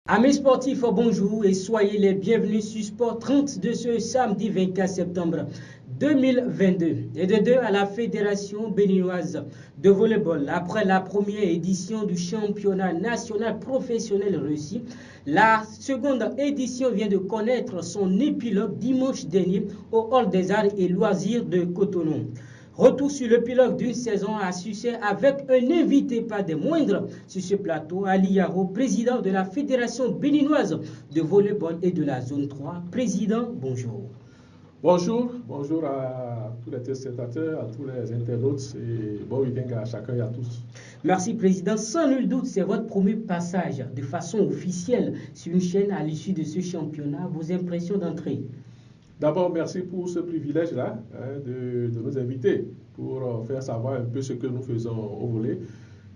Amis sportifs, bonjour et soyez les bienvenus sur Sport 30 de ce samedi 24 septembre 2022. Et de deux à la Fédération béninoise de volleyball. Après la première édition du championnat national professionnel réussi, la seconde édition vient de connaître son épilogue dimanche dernier au Hall des Arts et Loisirs de Cotonou. Retour sur le pilote d'une saison à succès avec un invité pas des moindres sur ce plateau, Ali Yaro, président de la Fédération béninoise de volleyball et de la zone 3. Président, bonjour. Bonjour à tous les téléspectateurs, à tous les internautes et bon week-end à chacun et à tous. Merci Président. Sans nul doute, c'est votre premier passage de façon officielle sur une chaîne à l'issue de ce championnat. Vos impressions d'entrée? D'abord, merci pour ce privilège-là de nous inviter pour faire savoir un peu ce que nous faisons au volley.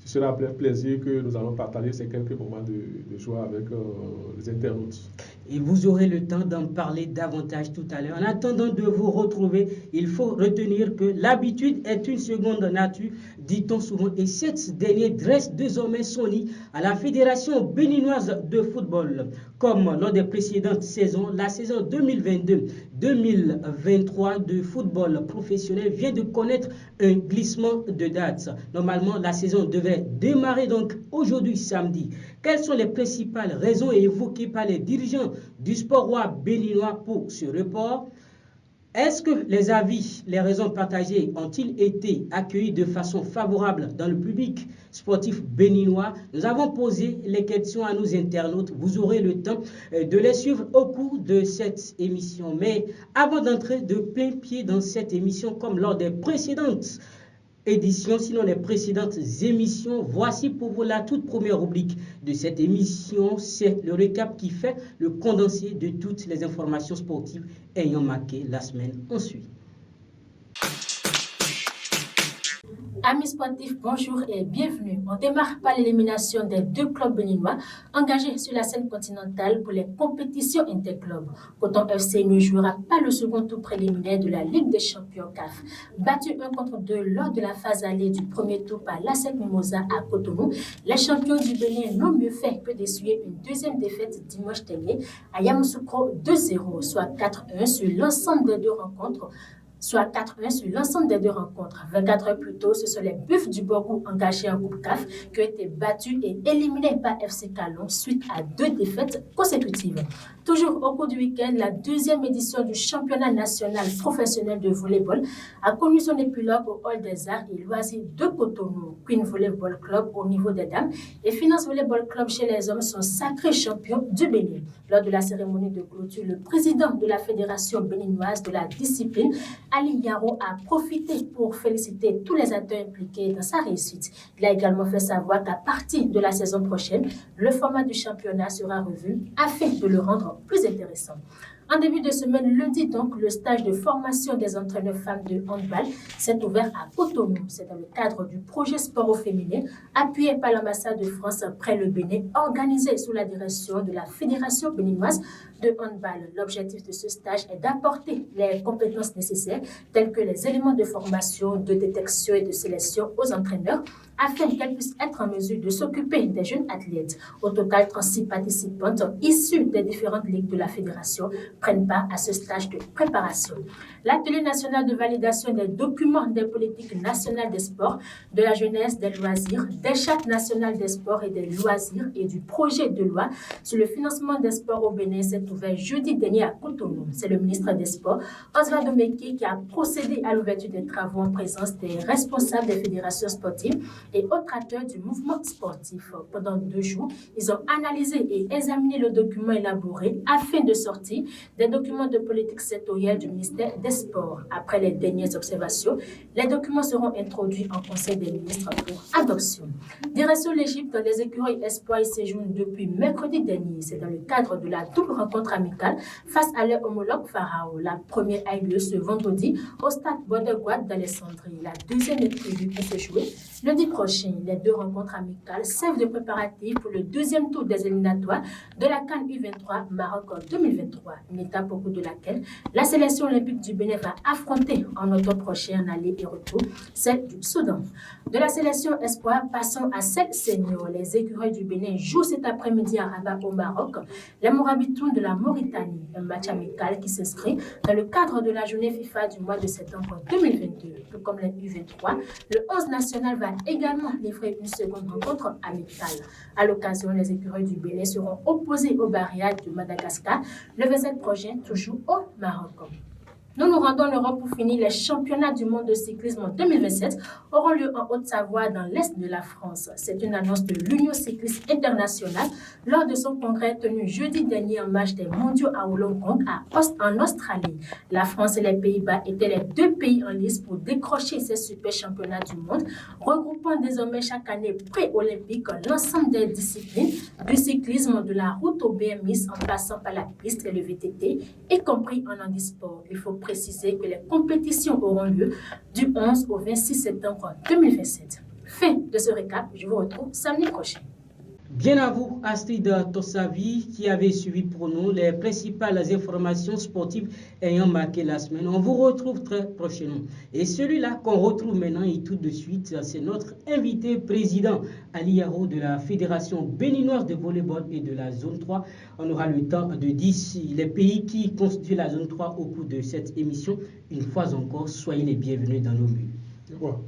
Ce sera avec plaisir que nous allons partager ces quelques moments de joie avec les internautes. Et vous aurez le temps d'en parler davantage tout à l'heure. En attendant de vous retrouver, il faut retenir que l'habitude est une seconde nature, dit-on souvent, et cette dernière dresse désormais son nid à la Fédération béninoise de football. Comme lors des précédentes saisons, la saison 2022-2023 de football professionnel vient de connaître un glissement de date. Normalement, la saison devait démarrer donc aujourd'hui samedi. Quelles sont les principales raisons évoquées par les dirigeants du sport roi béninois pour ce report? Est-ce que les avis, les raisons partagées ont-ils été accueillis de façon favorable dans le public sportif béninois? Nous avons posé les questions à nos internautes. Vous aurez le temps de les suivre au cours de cette émission. Mais avant d'entrer de plein pied dans cette émission, comme lors des précédentes éditions, sinon les précédentes émissions, voici pour vous la toute première rubrique de cette émission. C'est le récap qui fait le condensé de toutes les informations sportives ayant marqué la semaine. Ensuite, amis sportifs, bonjour et bienvenue. On démarre par l'élimination des deux clubs béninois engagés sur la scène continentale pour les compétitions interclubs. Coton FC ne jouera pas le second tour préliminaire de la Ligue des champions CAF. Battu 1-2 lors de la phase allée du premier tour par l'ASEC Mimosa à Cotonou, les champions du Bénin n'ont mieux fait que d'essuyer une deuxième défaite dimanche dernier à Yamoussoukro 2-0, soit 4-1 sur l'ensemble des deux rencontres. 24 heures plus tôt, ce sont les Buffs du Borgou engagés en Coupe CAF qui ont été battus et éliminés par FC Calon suite à 2 défaites consécutives. Toujours au cours du week-end, la deuxième édition du championnat national professionnel de volleyball a connu son épilogue au Hall des Arts et Loisirs de Cotonou. Queen Volleyball Club au niveau des dames et Finance Volleyball Club chez les hommes sont sacrés champions du Bénin. Lors de la cérémonie de clôture, le président de la Fédération béninoise de la discipline, Ali Yaro, a profité pour féliciter tous les acteurs impliqués dans sa réussite. Il a également fait savoir qu'à partir de la saison prochaine, le format du championnat sera revu afin de le rendre plus intéressant. En début de semaine, lundi donc, le stage de formation des entraîneurs femmes de handball s'est ouvert à Cotonou. C'est dans le cadre du projet sport au féminin, appuyé par l'ambassade de France près le Bénin, organisé sous la direction de la Fédération béninoise de handball. L'objectif de ce stage est d'apporter les compétences nécessaires, telles que les éléments de formation, de détection et de sélection aux entraîneurs, afin qu'elles puissent être en mesure de s'occuper des jeunes athlètes. Au total, 36 participantes issues des différentes ligues de la fédération prennent part à ce stage de préparation. L'atelier national de validation des documents des politiques nationales des sports, de la jeunesse, des loisirs, des chartes nationales des sports et des loisirs et du projet de loi sur le financement des sports au Bénin s'est ouvert jeudi dernier à Cotonou. C'est le ministre des Sports, Osvaldo Meki, qui a procédé à l'ouverture des travaux en présence des responsables des fédérations sportives et autres acteurs du mouvement sportif. Pendant 2 jours, ils ont analysé et examiné le document élaboré afin de sortir des documents de politique sectorielle du ministère des Sports. Après les dernières observations, les documents seront introduits en Conseil des ministres pour adoption. Direction l'Égypte, les écureuils Espoir y séjournent depuis mercredi dernier. C'est dans le cadre de la double rencontre amicale face à leur homologue Pharaon. La première a eu lieu ce vendredi au stade Bodegouad d'Alessandrie. La deuxième est prévue pour se jouer Lundi prochain, les deux rencontres amicales servent de préparatifs pour le deuxième tour des éliminatoires de la CAN U23 Maroc 2023, une étape au cours de laquelle la sélection olympique du Bénin va affronter en octobre prochain en aller et retour celle du Soudan. De la sélection espoir, passons à celle senior. Les écureuils du Bénin jouent cet après-midi à Rabat au Maroc les Morabitoun de la Mauritanie, un match amical qui s'inscrit dans le cadre de la journée FIFA du mois de septembre 2022. Tout comme les U23, le 11 national va également livrer une seconde rencontre amicale. À l'occasion, les écureuils du Bénin seront opposés aux barrières de Madagascar le 27 prochain, toujours au Maroc. Nous nous rendons en Europe pour finir. Les championnats du monde de cyclisme 2027 auront lieu en Haute-Savoie, dans l'est de la France. C'est une annonce de l'Union cycliste internationale lors de son congrès tenu jeudi dernier en marge des mondiaux à Wollongong en Australie. La France et les Pays-Bas étaient les deux pays en lice pour décrocher ces super championnats du monde, regroupant désormais chaque année pré-olympique l'ensemble des disciplines du cyclisme, de la route au BMX en passant par la piste et le VTT, y compris en handisport. Il faut préciser que les compétitions auront lieu du 11 au 26 septembre 2027. Fin de ce récap, je vous retrouve samedi prochain. Bien à vous, Astrid Tossavi, qui avait suivi pour nous les principales informations sportives ayant marqué la semaine. On vous retrouve très prochainement. Et celui-là qu'on retrouve maintenant et tout de suite, c'est notre invité président Ali Yaro de la Fédération béninoise de volleyball et de la zone 3. On aura le temps de dire les pays qui constituent la zone 3 au cours de cette émission. Une fois encore, soyez les bienvenus dans nos murs.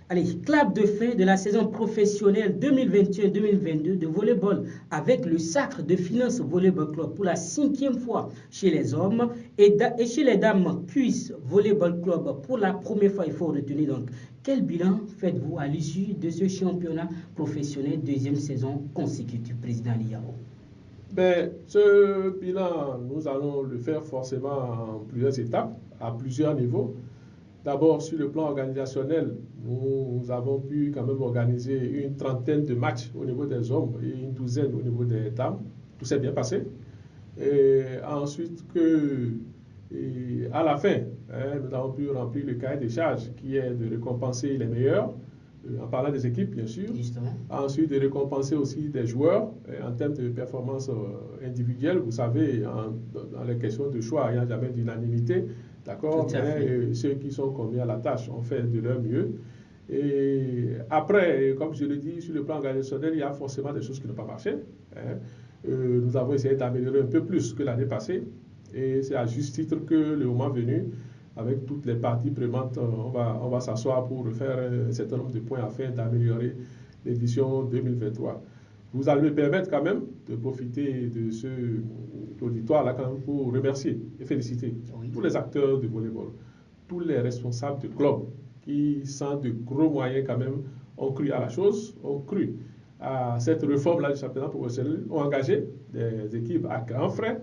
Allez, clap de fin de la saison professionnelle 2021-2022 de volleyball avec le Sacre de Finance Volleyball Club pour la 5e fois chez les hommes et chez les dames Cuisse Volleyball Club pour la première fois. Il faut retenir donc quel bilan faites-vous à l'issue de ce championnat professionnel deuxième saison consécutive, président Liaro? Ce bilan, nous allons le faire forcément en plusieurs étapes, à plusieurs niveaux. D'abord, sur le plan organisationnel, nous avons pu quand même organiser une trentaine de matchs au niveau des hommes et une douzaine au niveau des dames. Tout s'est bien passé. Et ensuite, à la fin, nous avons pu remplir le cahier des charges qui est de récompenser les meilleurs, en parlant des équipes, bien sûr. Justement. Ensuite, de récompenser aussi des joueurs en termes de performance individuelle. Vous savez, dans les questions de choix, il n'y a jamais d'unanimité. D'accord, mais ceux qui sont commis à la tâche ont fait de leur mieux. Et après, comme je le dis, sur le plan organisationnel, il y a forcément des choses qui n'ont pas marché. Nous avons essayé d'améliorer un peu plus que l'année passée. Et c'est à juste titre que le moment venu, avec toutes les parties prenantes, on va s'asseoir pour faire un certain nombre de points afin d'améliorer l'édition 2023. Vous allez me permettre quand même de profiter de ce auditoire-là quand même pour remercier et féliciter tous les acteurs de volleyball, tous les responsables de clubs qui, sans de gros moyens quand même, ont cru à la chose, ont cru à cette réforme-là du championnat professionnel, ont engagé des équipes à grands frais,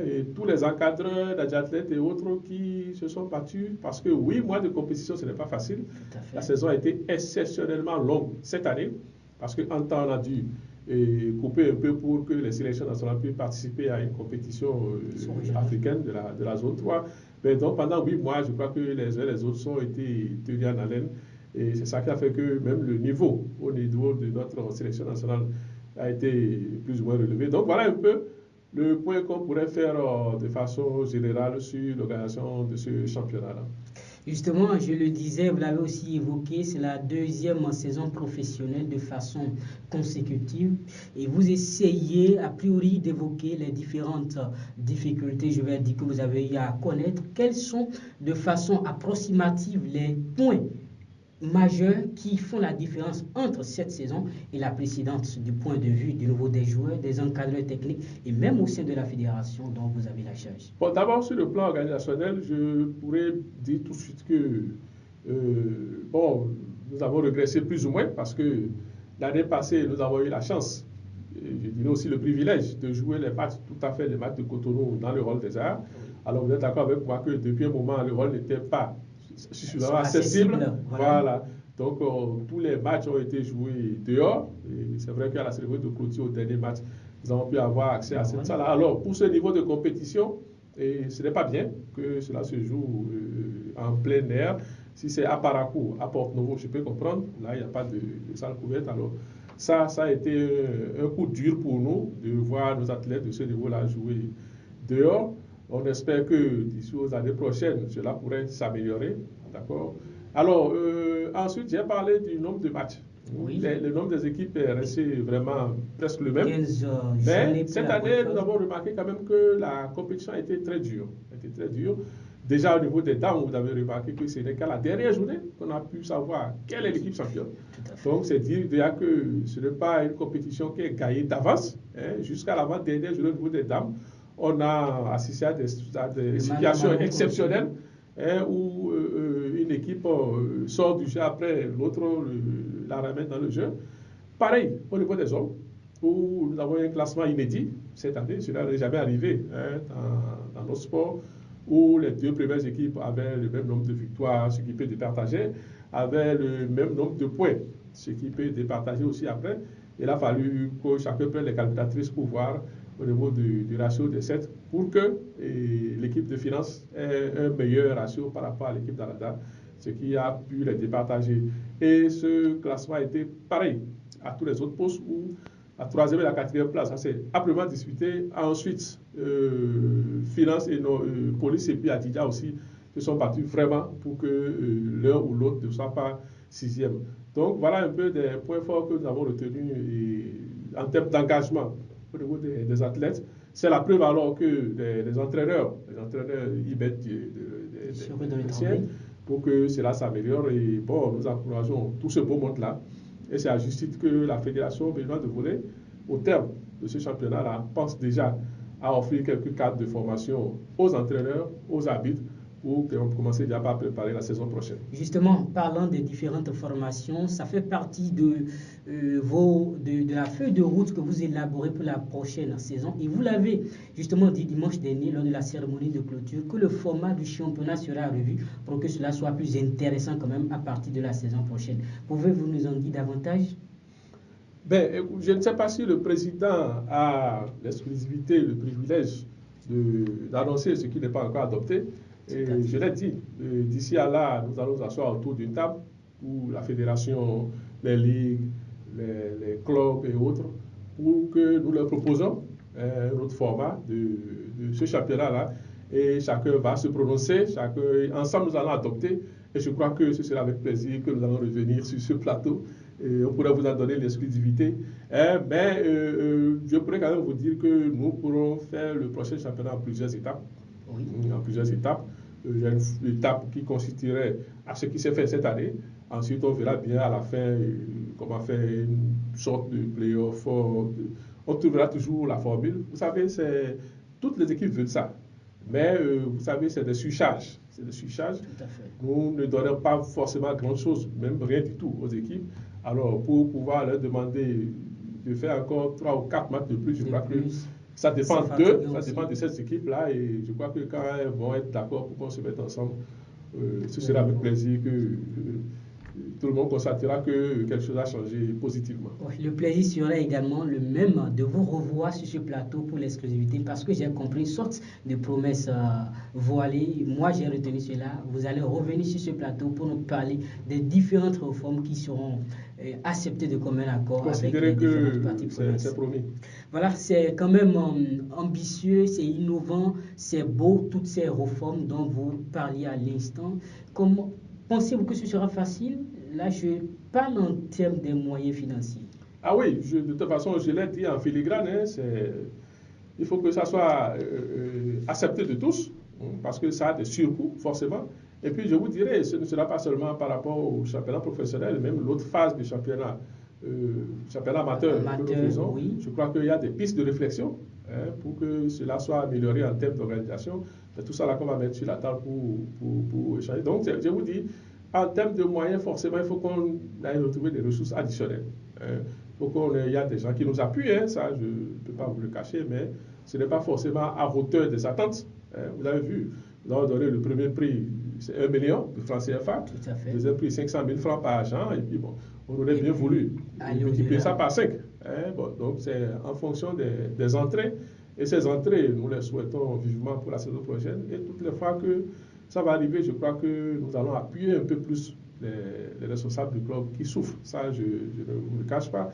et tous les encadreurs, les athlètes et autres qui se sont battus parce que 8 mois de compétition, ce n'est pas facile. La saison a été exceptionnellement longue cette année parce qu'en temps on a dû couper un peu pour que les sélections nationales puissent participer à une compétition africaine de la zone 3. Mais donc pendant 8 mois, je crois que les uns et les autres ont été tenus en haleine. Et c'est ça qui a fait que même le niveau au niveau de notre sélection nationale a été plus ou moins relevé. Donc voilà un peu le point qu'on pourrait faire de façon générale sur l'organisation de ce championnat-là. Justement, je le disais, vous l'avez aussi évoqué, c'est la deuxième saison professionnelle de façon consécutive et vous essayez a priori d'évoquer les différentes difficultés, je vais dire, que vous avez eu à connaître. Quels sont de façon approximative les points majeurs qui font la différence entre cette saison et la précédente du point de vue du niveau des joueurs, des encadreurs techniques et même au sein de la fédération dont vous avez la charge? Bon, d'abord, sur le plan organisationnel, je pourrais dire tout de suite que nous avons régressé plus ou moins parce que l'année passée, nous avons eu la chance, je dirais aussi le privilège de jouer les matchs, tout à fait les matchs de Cotonou dans le rôle des arts. Alors vous êtes d'accord avec moi que depuis un moment, le rôle n'était pas suffisamment accessible. Voilà. Donc tous les matchs ont été joués dehors. Et c'est vrai qu'à la cérémonie de clôture, au dernier match, nous avons pu avoir accès à cette salle. Alors pour ce niveau de compétition, ce n'est pas bien que cela se joue en plein air. Si c'est à Parakou, à Porte-Novo, je peux comprendre. Là, il n'y a pas de salle couverte. Alors, ça a été un coup dur pour nous de voir nos athlètes de ce niveau-là jouer dehors. On espère que d'ici aux années prochaines, cela pourrait s'améliorer. D'accord. Alors, ensuite, j'ai parlé du nombre de matchs. Oui. Le nombre des équipes est resté vraiment presque le même. 15 Mais cette année, nous avons remarqué quand même que la compétition a été très dure. Déjà au niveau des dames, vous avez remarqué que ce n'est qu'à la dernière journée qu'on a pu savoir quelle est l'équipe championne. Donc c'est dire déjà que ce n'est pas une compétition qui est gagnée d'avance. Jusqu'à l'avant-dernière journée au niveau des dames, on a assisté à des situations exceptionnelles où une équipe sort du jeu après l'autre la ramène dans le jeu. Pareil au niveau des hommes, où nous avons un classement inédit cette année, cela n'est jamais arrivé dans nos sports, où les deux premières équipes avaient le même nombre de victoires, ce qui peut départager, avaient le même nombre de points, ce qui peut départager aussi après. Il a fallu que chacun prenne les calculatrices pour voir au niveau du ratio de 7 pour que l'équipe de finance ait un meilleur ratio par rapport à l'équipe d'Arada, ce qui a pu les départager. Et ce classement a été pareil à tous les autres postes où la troisième et la quatrième place, ça s'est amplement disputé. Ensuite, Finance et Police et puis Adidja aussi se sont battus vraiment pour que l'un ou l'autre ne soit pas sixième. Donc voilà un peu des points forts que nous avons retenus en termes d'engagement au niveau des athlètes. C'est la preuve alors que les entraîneurs y mettent des pour que cela s'améliore. Et bon, nous encourageons tout ce beau monde-là. Et c'est à juste titre que la Fédération béninoise de volley, au terme de ce championnat-là, pense déjà à offrir quelques cadres de formation aux entraîneurs, aux arbitres, pour qu'on commence déjà à préparer la saison prochaine. Justement, parlant des différentes formations, ça fait partie de la feuille de route que vous élaborez pour la prochaine saison. Et vous l'avez justement dit dimanche dernier lors de la cérémonie de clôture que le format du championnat sera revu pour que cela soit plus intéressant quand même à partir de la saison prochaine. Pouvez-vous nous en dire davantage? Je ne sais pas si le président a l'exclusivité, le privilège d'annoncer ce qui n'est pas encore adopté. Et je l'ai dit, d'ici à là, nous allons nous asseoir autour d'une table où la fédération, les ligues, les clubs et autres, pour que nous leur proposons un autre format de ce championnat-là. Et chacun va se prononcer, ensemble nous allons adopter. Et je crois que ce sera avec plaisir que nous allons revenir sur ce plateau. Et on pourrait vous en donner l'exclusivité. Mais je pourrais quand même vous dire que nous pourrons faire le prochain championnat en plusieurs étapes. Oui. En plusieurs étapes. Il y a une étape qui consisterait à ce qui s'est fait cette année. Ensuite, on verra bien à la fin comment faire une sorte de play-off. On trouvera toujours la formule. Vous savez, toutes les équipes veulent ça. Mais vous savez, c'est des surcharges. C'est des surcharges. Tout à fait. Nous ne donnons pas forcément grand-chose, même rien du tout aux équipes. Alors, pour pouvoir leur demander de faire encore 3 ou 4 matchs de plus, je crois que ça dépend d'eux, ça dépend de cette équipe-là. Et je crois que quand elles vont être d'accord pour qu'on se mette ensemble, ce sera avec plaisir que tout le monde constatera que quelque chose a changé positivement. Le plaisir sera également le même de vous revoir sur ce plateau pour l'exclusivité parce que j'ai compris une sorte de promesse voilée. Moi, j'ai retenu cela. Vous allez revenir sur ce plateau pour nous parler des différentes réformes qui seront acceptées de commun accord avec les différentes parties prenantes. C'est promis. Voilà, c'est quand même ambitieux, c'est innovant, c'est beau, toutes ces réformes dont vous parliez à l'instant. Comment pensez-vous que ce sera facile? Là, je parle en termes des moyens financiers. Ah oui, de toute façon, je l'ai dit en filigrane, il faut que ça soit accepté de tous, parce que ça a des surcoûts, forcément. Et puis, je vous dirais, ce ne sera pas seulement par rapport au championnat professionnel, même l'autre phase du championnat amateur que nous faisons. Oui. Je crois qu'il y a des pistes de réflexion pour que cela soit amélioré en termes d'organisation. C'est tout ça là qu'on va mettre sur la table pour échanger. Donc, je vous dis, en termes de moyens, forcément, il faut qu'on aille retrouver des ressources additionnelles. Il y a des gens qui nous appuient, ça, je ne peux pas vous le cacher, mais ce n'est pas forcément à hauteur des attentes. Vous avez vu, nous avons donné le premier prix, c'est 1 million de francs CFA. Tout à fait. Le deuxième prix, 500 000 francs par agent. Et puis, bon, on aurait bien voulu multiplier ça par 5. Donc, c'est en fonction des entrées. Et ces entrées, nous les souhaitons vivement pour la saison prochaine. Et toutes les fois que ça va arriver, je crois que nous allons appuyer un peu plus les responsables du club qui souffrent. Ça, je ne vous le cache pas.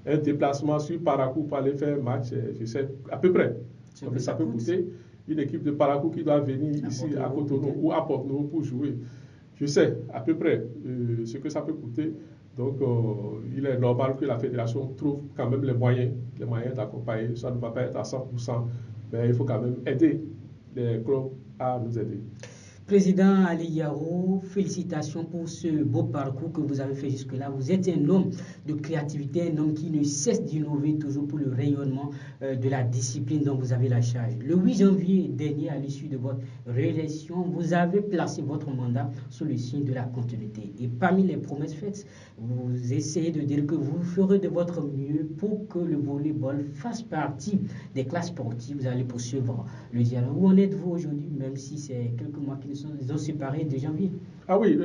Un déplacement sur Parakou pour aller faire un match, je sais à peu près combien ça peut coûter. Une équipe de Parakou qui doit venir ici à Cotonou ou à Porto-Novo pour jouer, je sais à peu près ce que ça peut coûter. Donc, il est normal que la fédération trouve quand même les moyens d'accompagner. Ça ne va pas être à 100%, mais il faut quand même aider les clubs à nous aider. Président Ali Yaro, félicitations pour ce beau parcours que vous avez fait jusque-là. Vous êtes un homme de créativité, un homme qui ne cesse d'innover toujours pour le rayonnement de la discipline dont vous avez la charge. Le 8 janvier dernier, à l'issue de votre réélection, vous avez placé votre mandat sous le signe de la continuité. Et parmi les promesses faites, vous essayez de dire que vous ferez de votre mieux pour que le volleyball fasse partie des classes sportives. Vous allez poursuivre le dialogue. Où en êtes-vous aujourd'hui, même si c'est quelques mois qui nous ont séparés de janvier? Ah oui,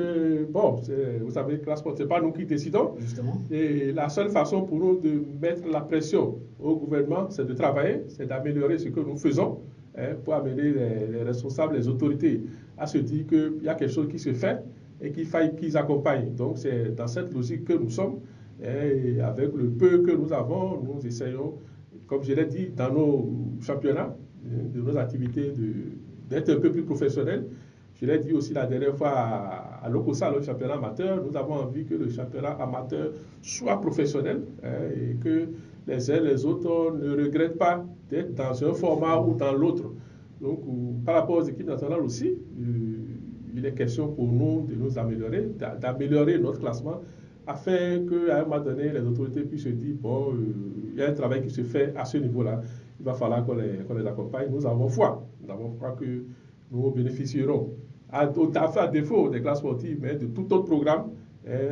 bon, vous savez que la sport, ce n'est pas nous qui décidons. Justement. Et la seule façon pour nous de mettre la pression au gouvernement, c'est de travailler, c'est d'améliorer ce que nous faisons, pour amener les responsables, les autorités à se dire qu'il y a quelque chose qui se fait et qu'il faille qu'ils accompagnent. Donc c'est dans cette logique que nous sommes. Et avec le peu que nous avons, nous essayons, comme je l'ai dit, dans nos championnats, de nos activités, d'être un peu plus professionnels. Je l'ai dit aussi la dernière fois à l'OCOSA, le championnat amateur, nous avons envie que le championnat amateur soit professionnel, et que les uns et les autres ne regrettent pas d'être dans un format ou dans l'autre. Donc, par rapport aux équipes nationales aussi, il est question pour nous de nous améliorer, d'améliorer notre classement, afin qu'à un moment donné, les autorités puissent se dire, bon, il y a un travail qui se fait à ce niveau-là, il va falloir qu'on les accompagne. Nous avons foi que nous bénéficierons, à défaut des classes sportives, mais de tout autre programme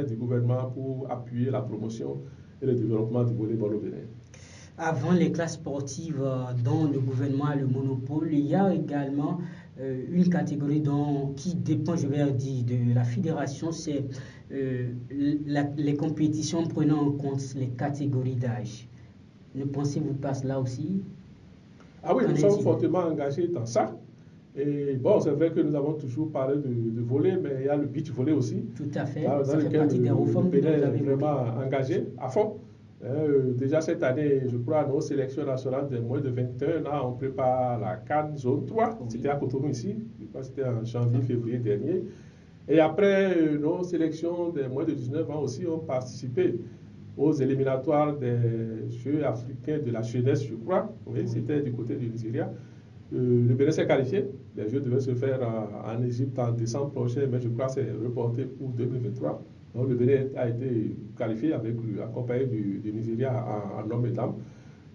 du gouvernement pour appuyer la promotion et le développement du volleyball au Bénin. Avant les classes sportives dont le gouvernement a le monopole, il y a également une catégorie qui dépend, je vais dire, de la fédération, c'est les compétitions prenant en compte les catégories d'âge. Ne pensez-vous pas cela aussi? Ah oui, nous sommes fortement engagés dans ça. Et bon, c'est vrai que nous avons toujours parlé de volley, mais il y a le beach volley aussi. Tout à fait. Dans ça fait lequel partie des réformes que vous Bénin avez est vraiment engagé à fond. Déjà cette année, je crois, nos sélections nationales de moins de 21 ans, on prépare la CAN zone 3. Oui. C'était à Cotonou ici. Je crois que c'était en janvier, février dernier. Et après, nos sélections de moins de 19 ans aussi ont participé aux éliminatoires des Jeux africains de la jeunesse, je crois. Oui. C'était du côté du Nigeria. Le Bénin s'est qualifié. Les Jeux devaient se faire en Égypte en décembre prochain, mais je crois que c'est reporté pour 2023. Donc le Bénin a été qualifié accompagné du Nigeria en hommes et dames.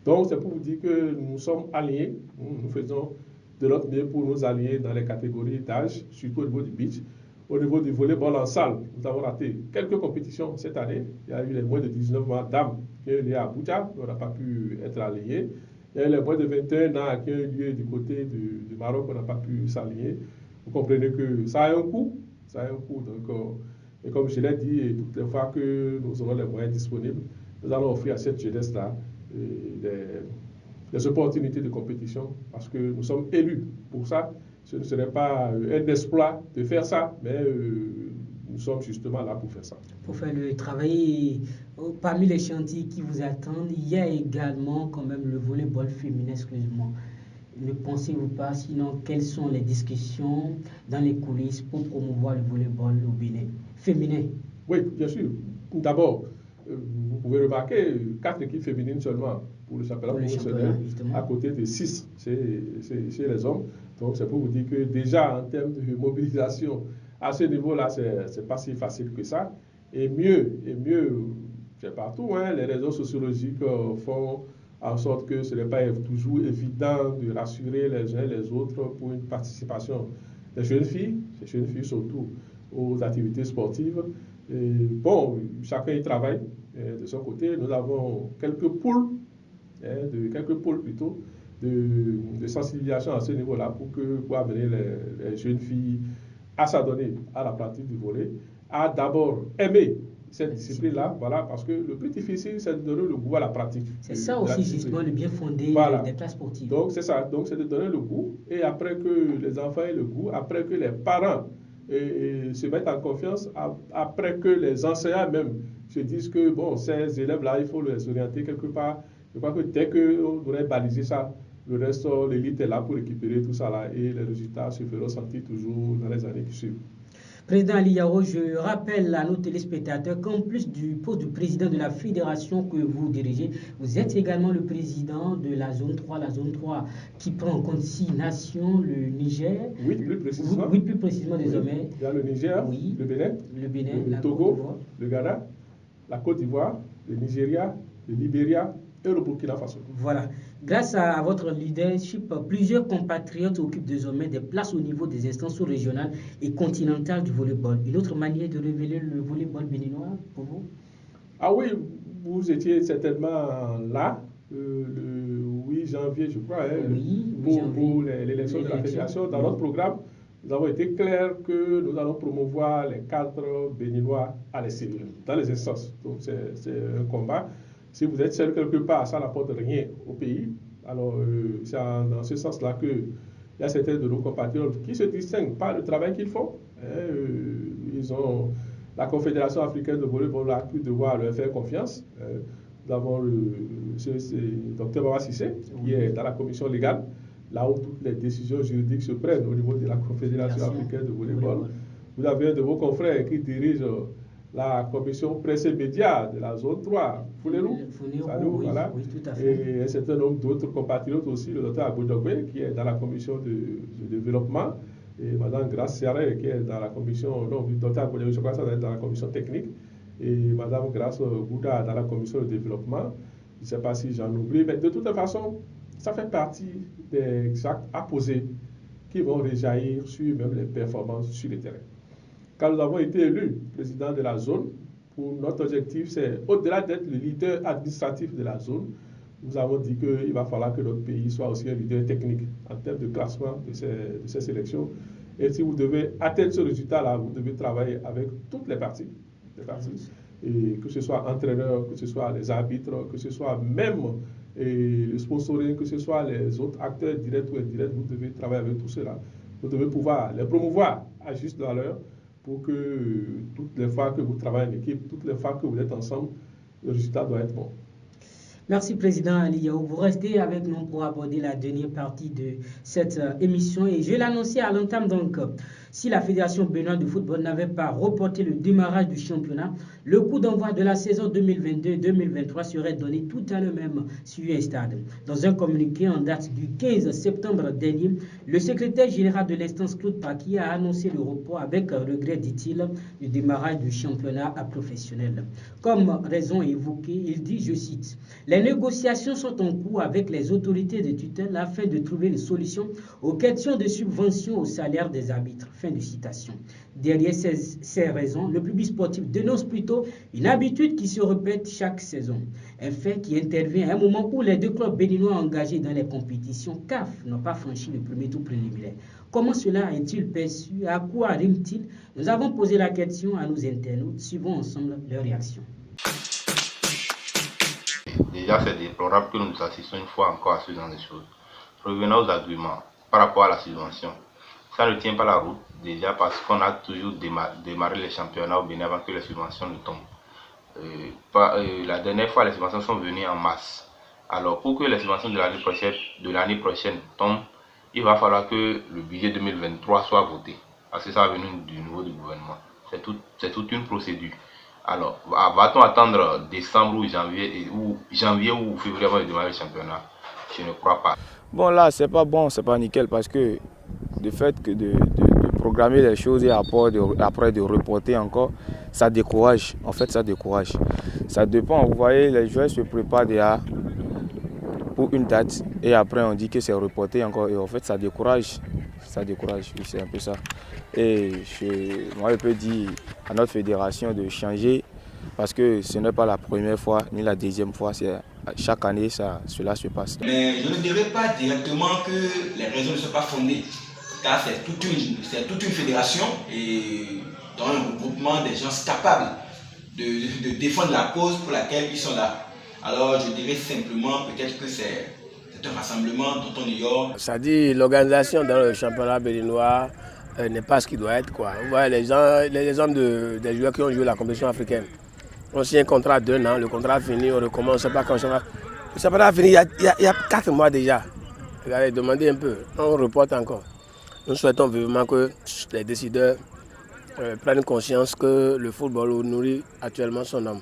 Donc c'est pour vous dire que nous sommes alignés. Nous faisons de notre mieux pour nous aligner dans les catégories d'âge, surtout au niveau du beach. Au niveau du volleyball en salle, nous avons raté quelques compétitions cette année. Il y a eu les moins de 19 ans dames qui ont eu lieu à Abuja, on n'a pas pu être alignés. Il y a eu les moins de 21 ans qui ont eu lieu du côté du Maroc, on n'a pas pu s'aligner. Vous comprenez que ça a un coût. Donc, et comme je l'ai dit, toutes les fois que nous aurons les moyens disponibles, nous allons offrir à cette jeunesse-là des opportunités de compétition parce que nous sommes élus pour ça. Ce ne serait pas un exploit de faire ça, mais nous sommes justement là pour faire ça. Pour faire le travail, parmi les chantiers qui vous attendent, il y a également quand même le volleyball féminin, excusez-moi. Ne pensez-vous pas, sinon, quelles sont les discussions dans les coulisses pour promouvoir le volleyball au Bénin féminin? Oui, bien sûr. D'abord, vous pouvez remarquer 4 équipes féminines seulement pour le championnat professionnel, à côté de 6 chez les hommes. Donc, c'est pour vous dire que déjà, en termes de mobilisation, à ce niveau-là, c'est pas si facile que ça. Et mieux, c'est partout. Les réseaux sociologiques font en sorte que ce n'est pas toujours évident de rassurer les uns et les autres pour une participation des jeunes filles surtout aux activités sportives. Et bon, chacun y travaille de son côté. Nous avons quelques pôles de sensibilisation à ce niveau-là pour amener les jeunes filles à s'adonner à la pratique du volley, à d'abord aimer cette discipline-là, voilà, parce que le plus difficile, c'est de donner le goût à la pratique. C'est ça aussi, justement, le bien fondé des classes sportives. Donc, c'est ça. Donc, c'est de donner le goût. Et après que les enfants aient le goût, après que les parents se mettent en confiance, après que les enseignants même se disent que, bon, ces élèves-là, il faut les orienter quelque part. Je crois que dès qu'on aurait balisé ça, le reste, l'élite est là pour récupérer tout ça là et les résultats se feront sentir toujours dans les années qui suivent. Président Ali Yao, je rappelle à nos téléspectateurs qu'en plus du poste de président de la fédération que vous dirigez, vous êtes également le président de la zone 3, qui prend en compte 6 nations, le Niger. Oui, plus précisément. Oui, plus précisément désormais. Il y a le Niger, oui, le Bénin, le Togo, le Ghana, la Côte d'Ivoire, le Nigeria, le Libéria et le Burkina Faso. Voilà. Grâce à votre leadership, plusieurs compatriotes occupent désormais des places au niveau des instances régionales et continentales du volleyball. Une autre manière de révéler le volleyball béninois pour vous? Ah oui, vous étiez certainement là le 8 janvier, je crois, pour l'élection de la fédération. Dans notre programme, nous avons été clairs que nous allons promouvoir les cadres béninois à l'extérieur, dans les instances. Donc c'est un combat. Si vous êtes seul quelque part, ça n'apporte rien au pays. Alors, c'est dans ce sens-là qu'il y a certains de nos compatriotes qui se distinguent par le travail qu'ils font. Ils ont la Confédération africaine de volleyball a pu devoir leur faire confiance. Nous avons le Dr Baba Sissé, qui est dans la commission légale, là où toutes les décisions juridiques se prennent au niveau de la Confédération africaine de volleyball. Vous avez un de vos confrères qui dirige la commission presse et médias de la zone 3, Foulérou, voilà. Oui, tout à fait. Et un certain nombre d'autres compatriotes aussi, le docteur Aboudogbe, qui est dans la commission de développement, et Mme Grace Serre, qui est dans la commission, non, le docteur Aboudogbe, je crois que ça doit être dans la commission technique, et Mme Grace Gouda dans la commission de développement. Je ne sais pas si j'en oublie, mais de toute façon, ça fait partie des actes à poser qui vont réjaillir sur même les performances sur le terrain. Quand nous avons été élus président de la zone, pour notre objectif, c'est au-delà d'être le leader administratif de la zone, nous avons dit qu'il va falloir que notre pays soit aussi un leader technique en termes de classement de ces sélections. Et si vous devez atteindre ce résultat-là, vous devez travailler avec toutes les parties. Et que ce soit entraîneurs, que ce soit les arbitres, que ce soit même le sponsoring, que ce soit les autres acteurs directs ou indirects, vous devez travailler avec tout cela. Vous devez pouvoir les promouvoir à juste valeur, pour que toutes les fois que vous travaillez en équipe, toutes les fois que vous êtes ensemble, le résultat doit être bon. Merci, Président Ali Yao. Vous restez avec nous pour aborder la dernière partie de cette émission. Et je l'annonçais à l'entame, donc, si la Fédération béninoise de football n'avait pas reporté le démarrage du championnat, le coup d'envoi de la saison 2022-2023 serait donné tout à l'heure même sur un stade. Dans un communiqué en date du 15 septembre dernier, le secrétaire général de l'instance Claude Paqui a annoncé le report avec regret, dit-il, du démarrage du championnat professionnel. Comme raison évoquée, il dit, je cite, « Les négociations sont en cours avec les autorités de tutelle afin de trouver une solution aux questions de subvention au salaire des arbitres. » Fin de citation. Derrière ces raisons, le public sportif dénonce plutôt une habitude qui se répète chaque saison. Un fait qui intervient à un moment où les deux clubs béninois engagés dans les compétitions CAF n'ont pas franchi le premier tour préliminaire. Comment cela est-il perçu? À quoi rime-t-il? Nous avons posé la question à nos internautes. Suivons ensemble leurs réactions. Déjà, c'est déplorable que nous assistons une fois encore à ce genre de choses. Revenons aux arguments par rapport à la subvention. Ça ne tient pas la route, déjà parce qu'on a toujours démarré les championnats au Bénin avant que les subventions ne tombent. La dernière fois, les subventions sont venues en masse. Alors, pour que les subventions de l'année prochaine tombent, il va falloir que le budget 2023 soit voté. Parce que ça va venir du niveau du gouvernement. C'est toute une procédure. Alors, va-t-on attendre décembre ou janvier ou février avant de démarrer le championnat? Je ne crois pas. Bon, là, c'est pas bon, c'est pas nickel parce que le fait que de programmer les choses et après de reporter encore, ça décourage. En fait, ça décourage. Ça dépend. Vous voyez, les joueurs se préparent déjà pour une date et après on dit que c'est reporté encore. Et en fait, ça décourage. Ça décourage, oui, c'est un peu ça. Et moi, je peux dire à notre fédération de changer parce que ce n'est pas la première fois ni la deuxième fois. Chaque année, cela se passe. Mais je ne dirais pas directement que les raisons ne sont pas fondées, car c'est toute une fédération et dans un regroupement des gens capables de défendre la cause pour laquelle ils sont là. Alors je dirais simplement peut-être que c'est un rassemblement dont on ignore. Ça dit l'organisation dans le championnat béninois n'est pas ce qu'il doit être, quoi. Vous voyez les exemples des joueurs qui ont joué la compétition africaine. On signe un contrat d'1 an, le contrat fini, on recommence, on ne sait pas quand ça va. Le championnat a fini il y a 4 mois déjà. Regardez, demandez un peu, on reporte encore. Nous souhaitons vivement que les décideurs prennent conscience que le football nourrit actuellement son homme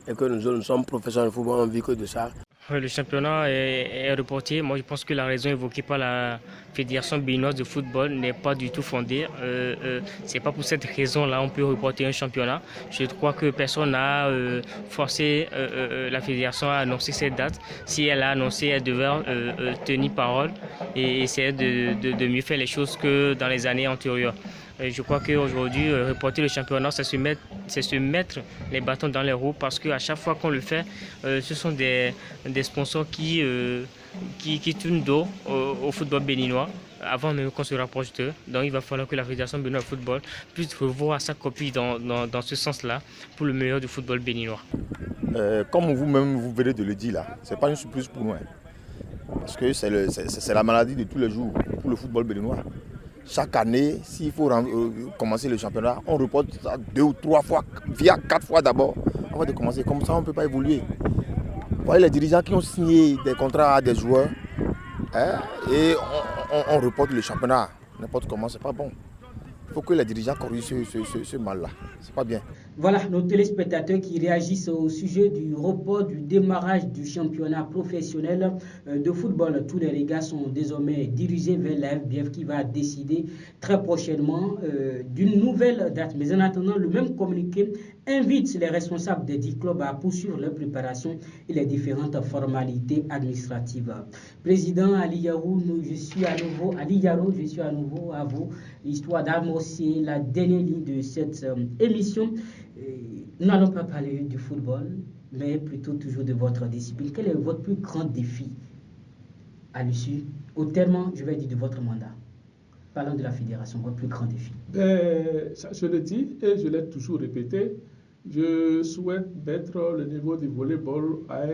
et que nous sommes professionnels de football, on ne vit que de ça. Le championnat est reporté. Moi, je pense que la raison évoquée par la Fédération béninoise de football n'est pas du tout fondée. C'est pas pour cette raison-là qu'on peut reporter un championnat. Je crois que personne n'a forcé la Fédération à annoncer cette date. Si elle a annoncé, elle devait tenir parole et essayer de mieux faire les choses que dans les années antérieures. Je crois qu'aujourd'hui, reporter le championnat, c'est se mettre les bâtons dans les roues parce qu'à chaque fois qu'on le fait, ce sont des sponsors qui tournent dos au football béninois avant même qu'on se rapproche d'eux. Donc il va falloir que la Fédération béninoise de football puisse revoir sa copie dans ce sens-là pour le meilleur du football béninois. Comme vous-même vous venez de le dire là, ce n'est pas une surprise pour nous. Parce que c'est la maladie de tous les jours pour le football béninois. Chaque année, s'il faut commencer le championnat, on reporte ça 2 ou 3 fois, via 4 fois d'abord, avant de commencer. Comme ça, on ne peut pas évoluer. Vous voyez les dirigeants qui ont signé des contrats à des joueurs, et on reporte le championnat. N'importe comment, c'est pas bon. Il faut que les dirigeants corrigent ce mal-là. C'est pas bien. Voilà nos téléspectateurs qui réagissent au sujet du report du démarrage du championnat professionnel de football. Tous les regards sont désormais dirigés vers la FBF qui va décider très prochainement d'une nouvelle date. Mais en attendant, le même communiqué invite les responsables des 10 clubs à poursuivre leur préparation et les différentes formalités administratives. Président Ali Yarou, je suis à nouveau à vous, histoire d'amorcer la dernière ligne de cette émission. Nous n'allons pas parler du football, mais plutôt toujours de votre discipline. Quel est votre plus grand défi à l'issue, au terme, je vais dire, de votre mandat? Parlons de la fédération, votre plus grand défi. Je le dis et je l'ai toujours répété, je souhaite mettre le niveau du volleyball à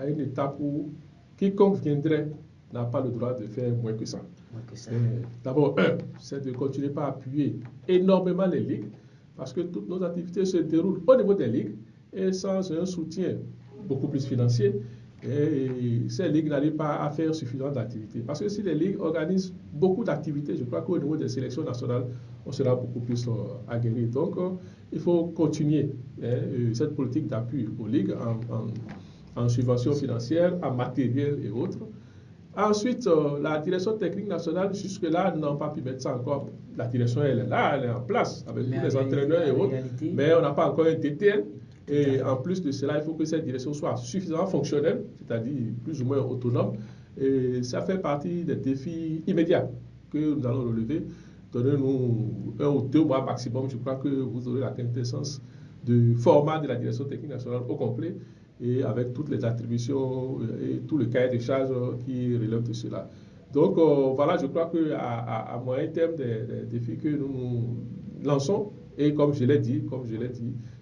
une étape où quiconque viendrait n'a pas le droit de faire moins que ça. D'abord, c'est de continuer par appuyer énormément les ligues, parce que toutes nos activités se déroulent au niveau des ligues et sans un soutien beaucoup plus financier, et ces ligues n'arrivent pas à faire suffisamment d'activités. Parce que si les ligues organisent beaucoup d'activités, je crois qu'au niveau des sélections nationales, on sera beaucoup plus aguerri. Donc, il faut continuer cette politique d'appui aux ligues en subventions financières, en matériel et autres. Ensuite, la direction technique nationale, jusque-là, n'a pas pu mettre ça encore. La direction, elle est là, elle est en place, avec tous les entraîneurs et autres. Mais on n'a pas encore un DTN. Et en plus de cela, il faut que cette direction soit suffisamment fonctionnelle, c'est-à-dire plus ou moins autonome. Et ça fait partie des défis immédiats que nous allons relever. Donnez-nous 1 ou 2 mois maximum, je crois que vous aurez la quintessence du format de la direction technique nationale au complet, et avec toutes les attributions et tout le cahier de charges qui relève de cela. Donc voilà, je crois qu'à moyen terme des défis que nous lançons, et comme je l'ai dit,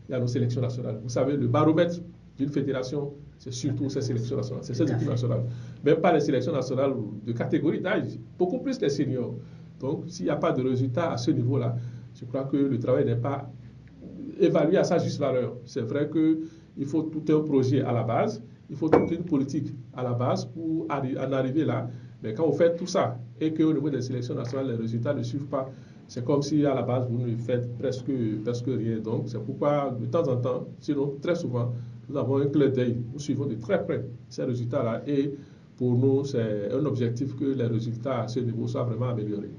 il y a nos sélections nationales. Vous savez, le baromètre d'une fédération, c'est surtout ces sélections nationales, c'est ces équipes nationales. Même pas les sélections nationales de catégorie d'âge, beaucoup plus les seniors. Donc s'il n'y a pas de résultat à ce niveau-là, je crois que le travail n'est pas évalué à sa juste valeur. C'est vrai qu'il faut tout un projet à la base, il faut toute une politique à la base pour en arriver là. Mais quand vous faites tout ça et qu'au niveau des sélections nationales, les résultats ne suivent pas, c'est comme si à la base vous ne faites presque rien. Donc c'est pourquoi de temps en temps, sinon très souvent, nous avons un clin d'œil, nous suivons de très près ces résultats-là, et pour nous c'est un objectif que les résultats à ce niveau soient vraiment améliorés.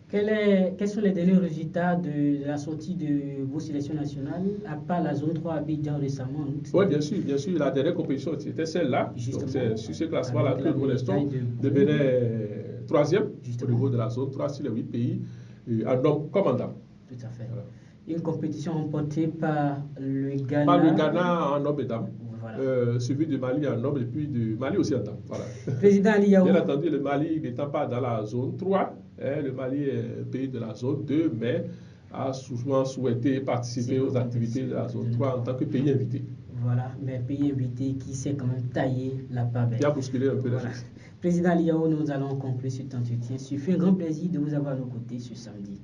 Quels sont les derniers résultats de la sortie de vos sélections nationales, à part la zone 3 à Abidjan récemment? Oui, bien sûr. La dernière compétition, c'était celle-là. Donc, c'est sur ce classement-là que nous restons. Le Bénin 3e au niveau de la zone 3 sur les 8 pays, en homme comme en dame. Tout à fait. Voilà. Une compétition remportée par le Ghana. Par le Ghana en homme et dame. Voilà. Suivi du Mali en homme et puis du Mali aussi en dame. Voilà. Président Ali Yarou. Bien entendu, le Mali n'étant pas dans la zone 3, le Mali est pays de la zone 2, mais a souvent souhaité participer aux activités de la zone 3 en tant que pays invité. Voilà, mais pays invité qui sait quand même tailler la part belle. Qui a bousculé un peu voilà. Président Liao, nous allons conclure cet entretien. Ce fut un grand plaisir de vous avoir à nos côtés ce samedi.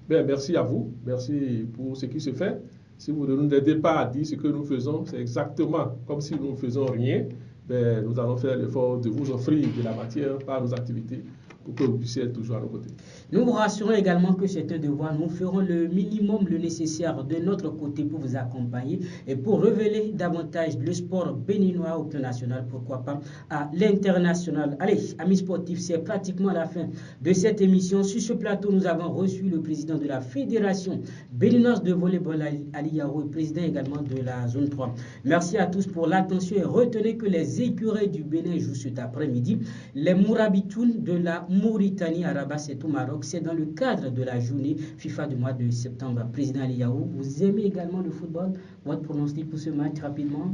Bien, merci à vous. Merci pour ce qui se fait. Si vous ne nous aidez pas à dire ce que nous faisons, c'est exactement comme si nous ne faisons rien. Bien, nous allons faire l'effort de vous offrir de la matière par nos activités pour que vous puissiez être toujours à nos côtés. Nous vous rassurons également que c'est un devoir. Nous ferons le minimum, le nécessaire de notre côté pour vous accompagner et pour révéler davantage le sport béninois au plan national, pourquoi pas à l'international. Allez, amis sportifs, c'est pratiquement la fin de cette émission. Sur ce plateau, nous avons reçu le président de la Fédération béninoise de volleyball, Ali Yao, et président également de la zone 3. Merci à tous pour l'attention et retenez que les écureuils du Bénin jouent cet après-midi. Les Mourabitounes de la Mauritanie à Rabat, c'est au Maroc. C'est dans le cadre de la journée FIFA du mois de septembre. Président Ali Yao, vous aimez également le football? Votre pronostic pour ce match rapidement?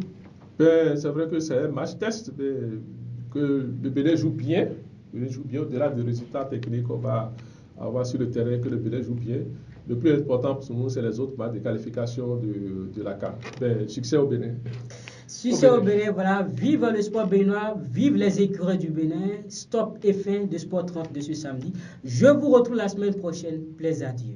C'est vrai que c'est un match test, que le Bénin joue bien. Le Bénin joue bien au-delà des résultats techniques qu'on va avoir sur le terrain, que le Bénin joue bien. Le plus important pour nous, c'est les autres matchs de qualification de la CAN. Succès au Bénin. Succès au Bénin, voilà. Vive le sport béninois, vive les écureuils du Bénin. Stop et fin de Sport 30 de ce samedi. Je vous retrouve la semaine prochaine. Plaisir à Dieu.